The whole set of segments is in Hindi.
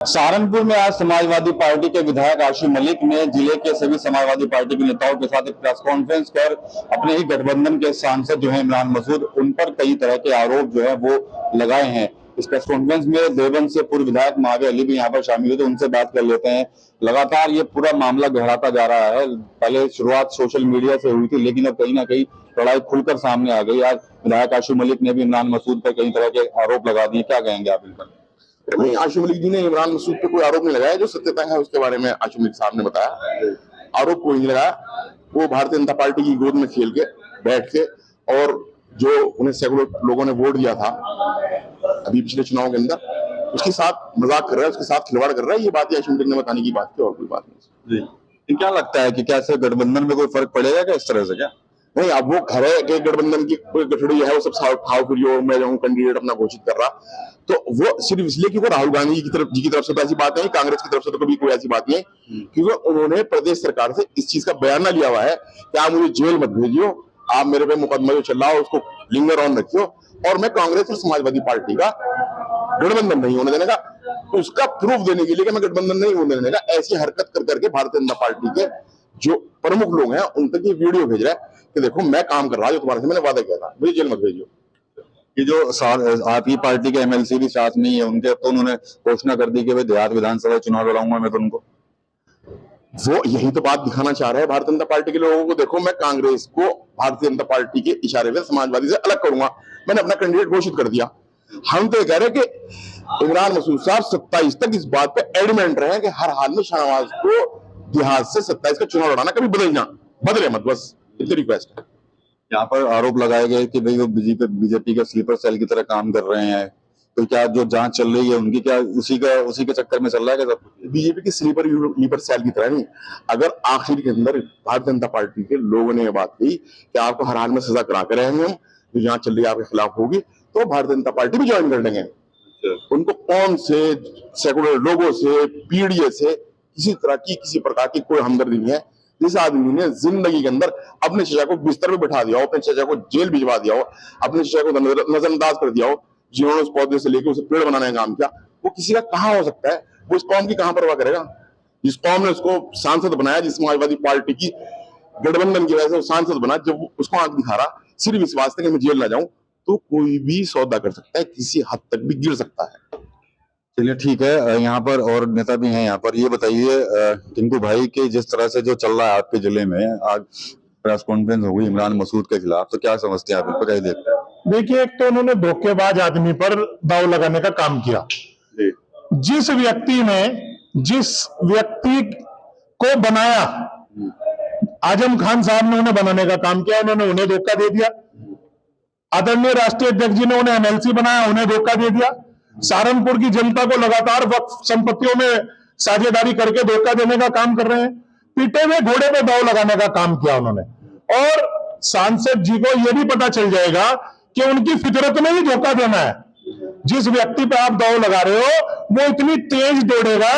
सहारनपुर में आज समाजवादी पार्टी के विधायक आशु मलिक ने जिले के सभी समाजवादी पार्टी के नेताओं के साथ एक प्रेस कॉन्फ्रेंस कर अपने ही गठबंधन के सांसद जो है इमरान मसूद, उन पर कई तरह के आरोप जो है वो लगाए हैं। इस प्रेस कॉन्फ्रेंस में देवबंद से पूर्व विधायक महावीर अली भी यहाँ पर शामिल हुए, तो उनसे बात कर लेते हैं। लगातार ये पूरा मामला गहराता जा रहा है। पहले शुरुआत सोशल मीडिया से हुई थी, लेकिन अब कहीं ना कहीं लड़ाई खुलकर सामने आ गई। आज विधायक आशु मलिक ने भी इमरान मसूद पर कई तरह के आरोप लगा दिए। क्या कहेंगे आप इन पर? नहीं, आशु मलिक जी ने इमरान मसूद पे कोई आरोप नहीं लगाया। जो सत्यता है उसके बारे में आशु मलिक साहब ने बताया। आरोप कोई नहीं लगाया। वो भारतीय जनता पार्टी की गोद में खेल के बैठ के, और जो उन्हें सैकड़ों लोगों ने वोट दिया था अभी पिछले चुनाव के अंदर, उसके साथ मजाक कर रहा है, उसके साथ खिलवाड़ कर रहा है। ये बात आशु मलिक ने बताने की बात थी, और कोई बात नहीं। जी, क्या लगता है कि क्या से गठबंधन में कोई फर्क पड़ेगा क्या इस तरह से? क्या नहीं, अब वो घर है कि गठबंधन की कोई गठड़ी है, वो सब खाओ फिर और मैं जाऊँ कैंडिडेट अपना घोषित कर रहा, तो वो सिर्फ इसलिए कि वो राहुल गांधी जी की तरफ से तो ऐसी बात नहीं, कांग्रेस की तरफ से तो कभी कोई ऐसी बात नहीं, क्योंकि उन्होंने प्रदेश सरकार से इस चीज का बयान लिया हुआ है कि आप मुझे जेल मत भेजियो, आप मेरे पे मुकदमा जो चल रहा है उसको लिंगर ऑन रखियो, और मैं कांग्रेस और समाजवादी पार्टी का गठबंधन नहीं होने देने का, उसका प्रूफ देने के लिए कि मैं गठबंधन नहीं होने देने का, ऐसी हरकत कर करके भारतीय जनता पार्टी के जो प्रमुख लोग हैं उन तक ये वीडियो भेज रहा है कि देखो मैं काम कर रहा हूं, जो तुम्हारे से मैंने वादा किया था, मुझे जेल मत भेजियो। ये जो आपकी पार्टी के एमएलसी भी साथ नहीं है उनके, तो उन्होंने घोषणा कर दी कि भाई देहात विधानसभा चुनाव लड़ाऊंगा मैं, तो उनको वो यही तो बात दिखाना चाह रहे हैं भारतीय जनता पार्टी के लोगों को, देखो मैं कांग्रेस को भारतीय जनता पार्टी के इशारे पे समाजवादी से अलग करूंगा, मैंने अपना कैंडिडेट घोषित कर दिया। हम तो कह रहे हैं कि इमरान मसूद साहब 27 तक इस बात पे एडमेंट रहे कि हर हाल में शाहनवाज को देहात से 27 का चुनाव लड़ाना, कभी बदले मत, बस इतनी रिक्वेस्ट है। यहाँ पर आरोप लगाए गए कि भाई वो बीजेपी का स्लीपर सेल की तरह काम कर रहे हैं, तो क्या जो जांच चल रही है उनकी क्या उसी के चक्कर में चल रहा है क्या? सब बीजेपी की स्लीपर सेल की तरह नहीं। अगर आखिर के अंदर भारतीय जनता पार्टी के लोगों ने यह बात कही कि आपको हर हाल में सजा करा कर रहेंगे हम, जो जांच चल रही है आपके खिलाफ होगी, तो भारतीय जनता पार्टी भी ज्वाइन कर लेंगे। उनको कौन से सैकड़ों लोगों से, पीड़ित से किसी तरह की किसी प्रकार की कोई हमदर्दी नहीं है। जिस आदमी ने जिंदगी के अंदर अपने चचा को बिस्तर पे बैठा दिया हो, अपने चचा को जेल भिजवा दिया हो, अपने चचा को नजरअंदाज कर दिया हो, जिन्होंने उस पौधे से लेकर उसे पेड़ बनाने का काम किया, वो किसी का कहाँ हो सकता है? वो इस कौम की कहाँ परवाह करेगा? जिस कौम ने उसको सांसद बनाया, जिस समाजवादी पार्टी की गठबंधन की वजह से वो सांसद बना, जब उसको आंख दिखा रहा सिर्फ इस वास्ते कि मैं जेल ना जाऊं, तो कोई भी सौदा कर सकता है, किसी हद तक भी गिर सकता है। चलिए ठीक है, यहाँ पर और नेता भी हैं। यहाँ पर ये बताइए टिंकू भाई के जिस तरह से जो चल रहा है आपके जिले में, आज प्रेस कॉन्फ्रेंस हो गई इमरान मसूद के खिलाफ, तो क्या समझते हैं आप? इनको कैसे देखते हैं? देखिए, एक तो उन्होंने धोखेबाज आदमी पर दाव लगाने का काम किया। जिस व्यक्ति को बनाया, आजम खान साहब ने उन्हें बनाने का काम किया, उन्हें धोखा दे दिया। आदरणीय राष्ट्रीय अध्यक्ष जी ने उन्हें एमएलसी बनाया, उन्हें धोखा दे दिया। सहारनपुर की जनता को लगातार वक्फ संपत्तियों में साझेदारी करके धोखा देने का काम कर रहे हैं। पीटे हुए घोड़े पे दाव लगाने का काम किया उन्होंने। और सांसद जी को यह भी पता चल जाएगा कि उनकी फितरत में ही धोखा देना है। जिस व्यक्ति पे आप दाव लगा रहे हो वो इतनी तेज दौड़ेगा,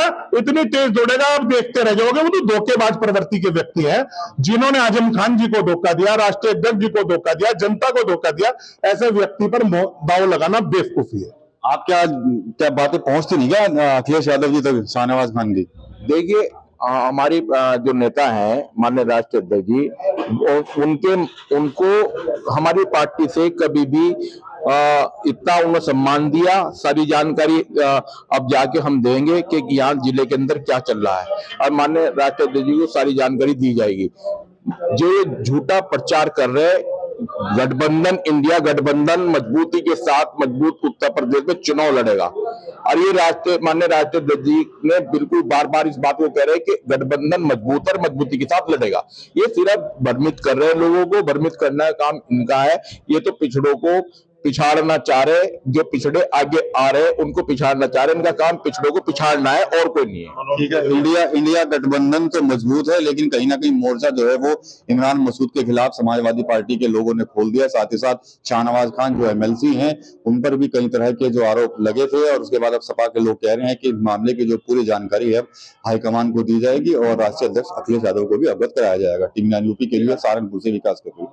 आप देखते रह जाओगे। वो तो धोखेबाज प्रवृत्ति के व्यक्ति हैं, जिन्होंने आजम खान जी को धोखा दिया, राष्ट्रीय अध्यक्ष जी को धोखा दिया, जनता को धोखा दिया। ऐसे व्यक्ति पर दाव लगाना बेवकूफी है। आप क्या बातें पहुंचती नहीं क्या अखिलेश यादव जी तक, शाहनवाज खान जी? देखिए, हमारी जो नेता हैं माननीय राष्ट्रीय अध्यक्ष जी, उनको हमारी पार्टी से कभी भी इतना उन्हें सम्मान दिया। सारी जानकारी अब जाके हम देंगे कि यहाँ जिले के अंदर क्या चल रहा है, और माननीय राष्ट्रीय अध्यक्ष जी को सारी जानकारी दी जाएगी। जो झूठा प्रचार कर रहे, गठबंधन, इंडिया गठबंधन मजबूती के साथ मजबूत उत्तर प्रदेश में चुनाव लड़ेगा, और ये माननीय राष्ट्रीय अध्यक्ष जी ने बिल्कुल बार बार इस बात को कह रहे हैं कि गठबंधन मजबूत और मजबूती के साथ लड़ेगा। ये सिर्फ भ्रमित कर रहे हैं, लोगों को भ्रमित करना का काम इनका है। ये तो पिछड़ों को पिछाड़ना चाह रहे, जो पिछड़े आगे आ रहे उनको पिछाड़ना चाह रहे। इनका काम पिछड़ों को पिछाड़ना है, और कोई नहीं है। ठीक है, इंडिया गठबंधन तो मजबूत है, लेकिन कहीं ना कहीं मोर्चा जो है वो इमरान मसूद के खिलाफ समाजवादी पार्टी के लोगों ने खोल दिया। साथ ही साथ शाहनवाज खान जो एमएलसी हैं उन पर भी कई तरह के जो आरोप लगे थे, और उसके बाद अब सपा के लोग कह रहे हैं कि मामले की जो पूरी जानकारी है हाईकमान को दी जाएगी और राष्ट्रीय अध्यक्ष अखिलेश यादव को भी अवगत कराया जाएगा। टीम यूपी के लिए सहारनपुर से विकास कर रही है।